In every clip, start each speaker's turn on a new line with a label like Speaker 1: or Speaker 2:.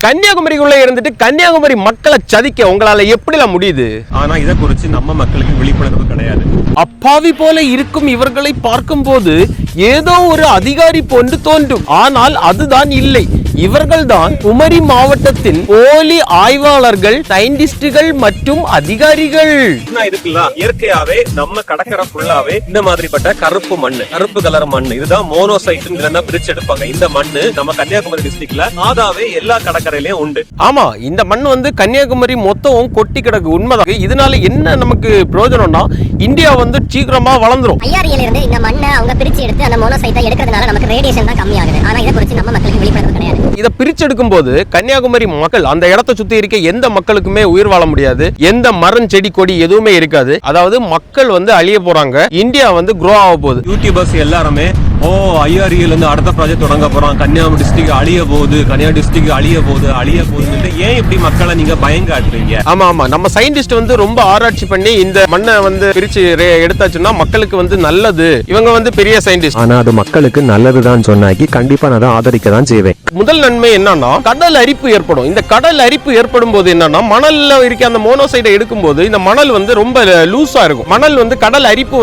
Speaker 1: கன்னியாகுமரிக்குள்ள இருந்துட்டு கன்னியாகுமரி மக்களை சதிக்க உங்களால எப்படிலாம் முடியுது?
Speaker 2: ஆனா இதை குறித்து நம்ம மக்களுக்கு விழிப்புணர்வு கிடையாது.
Speaker 1: அப்பாவி போல இருக்கும் இவர்களை பார்க்கும் போது ஏதோ ஒரு அதிகாரி போன்று தோன்றும். ஆனால் அதுதான் இல்லை. இவர்கள்தான் குமரி மாவட்டத்தின் போலி ஆய்வாளர்கள், சயின்டிஸ்டுகள் மற்றும் அதிகாரிகள்.
Speaker 2: இதுக்குள்ள இயற்கையாவே நம்ம கடற்கரை ஃபுல்லாவே இந்த மாதிரிப்பட்ட கருப்பு மண்ணு, கருப்பு கலர் மண்ணு, இதுதான் மோனோசைட் பிரிச்சு எடுப்பாங்க. இந்த மண்ணு நம்ம கன்னியாகுமரி டிஸ்ட்ரிக்ட்ல சாதாவே எல்லா கடற்கரையிலயும் உண்டு.
Speaker 1: ஆமா, இந்த மண் கன்னியாகுமரி மொத்தம் கொட்டி கிடக்கு. உண்மைதான். இதனால என்ன நமக்கு பிரயோஜனம்னா, இந்தியா சீக்கிரமா வளர்ந்துரும்.
Speaker 3: ஐஆர்ஏல இருந்து இந்த மண்ணை அவங்க பிரிச்சு எடுத்து அந்த மோனோசைட்டை எடுக்கிறதுனால நமக்கு ரேடியேஷன் தான் கம்மியாகுது. ஆனா இதை குறித்து நம்ம மக்களுக்கு விழிப்புணர்வு கிடையாது.
Speaker 1: இதை பிரிச்சு எடுக்கும் போது கன்னியாகுமரி மக்கள் அந்த இடத்தை சுத்தி இருக்க எந்த மக்களுக்குமே உயிர் வாழ முடியாது. எந்த மரம் செடி கொடி எதுவுமே இருக்காது. அதாவது மக்கள் அழிய போறாங்க. இந்தியா குரோ ஆக போகுது.
Speaker 2: யூடியூபர்ஸ் எல்லாருமே ஐஆர்ஏல இருந்து அடுத்த ப்ராஜெக்ட் தொடங்க போறோம், கன்னியாகுமரி டிஸ்ட்ரிக்ட் அழிய போகுது, கன்னியாகுமரி டிஸ்ட்ரிக்ட் அழிய போகுது. ஏன் இப்படி மக்களை நீங்க பயங்காட்டுறீங்க?
Speaker 1: ஆமா ஆமா, நம்ம சயின்டிஸ்ட் ரொம்ப ஆராய்ச்சி பண்ணி இந்த மண்ணை பிரிச்சு எடுத்தாச்சுன்னா மக்களுக்கு நல்லது. இவங்க பெரிய சயின்டிஸ்ட்.
Speaker 4: ஆனா அது மக்களுக்கு நல்லதுதான் சொன்னாக்கி கண்டிப்பா நான் ஆதரிக்க தான் செய்வேன்.
Speaker 1: முதல் நன்மை என்னன்னா, கடல் அரிப்பு ஏற்படும். இந்த கடல் அரிப்பு ஏற்படும் போது என்னன்னா, மணல்ல இருக்க அந்த மோனோசைடை எடுக்கும் போது இந்த மணல் ரொம்ப லூசா இருக்கும். மணல் கடல் அரிப்பு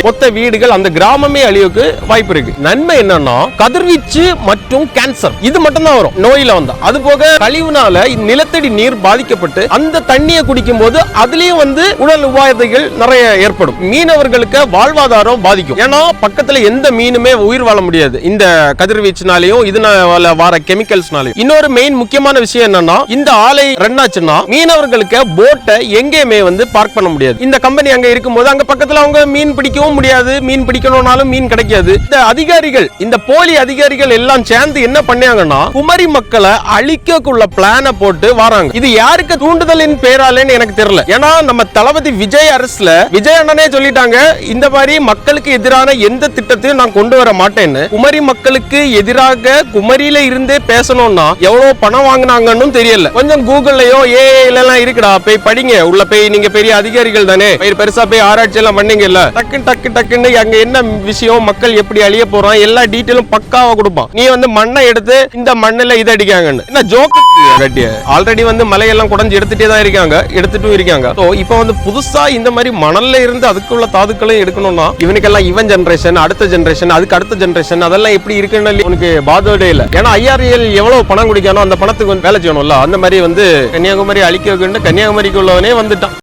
Speaker 1: மொத்த வீடுகள், அந்த கிராமமே அழிவுக்கு வாய்ப்பு இருக்கு. நன்மை என்னன்னா, கதிர்வீச்சு மற்றும் கேன்சர் இது மட்டும் தான் வரும் நோயில அது போக கழிவுனால நிலத்தடி நீர் பாதிக்கப்பட்டு அந்த தண்ணியை குடிக்கும் போது அதுலயும் உடல் உபாதைகள் நிறைய ஏற்படும். மீனவர்களுக்கு வாழ்வாதாரம் பாதிக்கும். ஏன்னா பக்கத்துல எந்த மீனுமே உயிர் வாழ முடியாது இந்த கதிர்வீச்சுனாலையும் இதனால வர கெமிக்கல்ஸ்னாலையும். இன்னொரு மெயின் முக்கியமான விஷயம் என்னன்னா, இந்த ஆலை ரன் ஆச்சுன்னா மீனவர்களுக்கு போட்டை எங்கேயுமே பார்க் பண்ண முடியாது. இந்த கம்பெனி அங்க இருக்கும்போது அங்க பக்கத்துல அவங்க மீன் பிடிக்கவும் முடியாது. மீன் பிடிக்கணும்னாலும் மீன் கிடைக்காது. இந்த அதிகாரிகள், இந்த போலி அதிகாரிகள் எல்லாம் சேர்ந்து என்ன பண்ணாங்கன்னா, குமரி மக்களை அழிக்கக்குள்ள பிளான போட்டு வராங்க. இது யாருக்கு தூண்டுதலின் பேராலேன்னு எனக்கு தெரியல. ஏன்னா நம்ம தளபதி விஜய் அரசுல விஜய் அண்ணனே சொல்லிட்டாங்க, இந்த மாதிரி மக்களுக்கு எதிரான எந்த திட்டத்தையும் நான் கொண்டு வர மாட்டேன்னு. குமரி மக்களுக்கு எதிராக குமரியில இருந்தே பேசணும்னா எவ்வளவு பணம் வாங்கினாங்கன்னு தெரியல. கொஞ்சம் கூகுள்லயோ ஏஐல எல்லாம் இருக்குடா, போய் படிங்க. உள்ள போய் நீங்க பெரிய அதிகாரிகள் தானே, பெருசா போய் ஆராய்ச்சி எல்லாம் பண்ணீங்கல்ல, டக்குன்னு அங்க என்ன விஷயம், மக்கள் எப்படி அழிய போறான், எல்லா டீட்டெயிலும் பக்காவா கொடுப்பான். நீ மண்ணை எடுத்து இந்த மண்ணில இதை அடிக்காங்கன்னு என்ன ஜோக்? ஆல்ரெடி மலையெல்லாம் குடஞ்சு எடுத்துட்டே தான் இருக்காங்க, எடுத்துட்டும் இருக்காங்க. இப்போ புதுசா இந்த மாதிரி மணல்ல இருந்து அதுக்குள்ள தாதுக்களும் எடுக்கணும்னா இவனுக்கெல்லாம் இவன் ஜெனரேஷன், அடுத்த ஜெனரேஷன், அதுக்கு அடுத்த ஜெனரேஷன், அதெல்லாம் எப்படி இருக்குன்னு உனக்கு பாதோடே இல்ல. ஏன்னா ஐஆர்ஏல் எவ்வளவு பணம் குடிக்கணும், அந்த பணத்துக்கு வேலை செய்யணும்ல. அந்த மாதிரி கன்னியாகுமரி அழிக்க கன்னியாகுமரிக்கு உள்ளவனே வந்துட்டான்.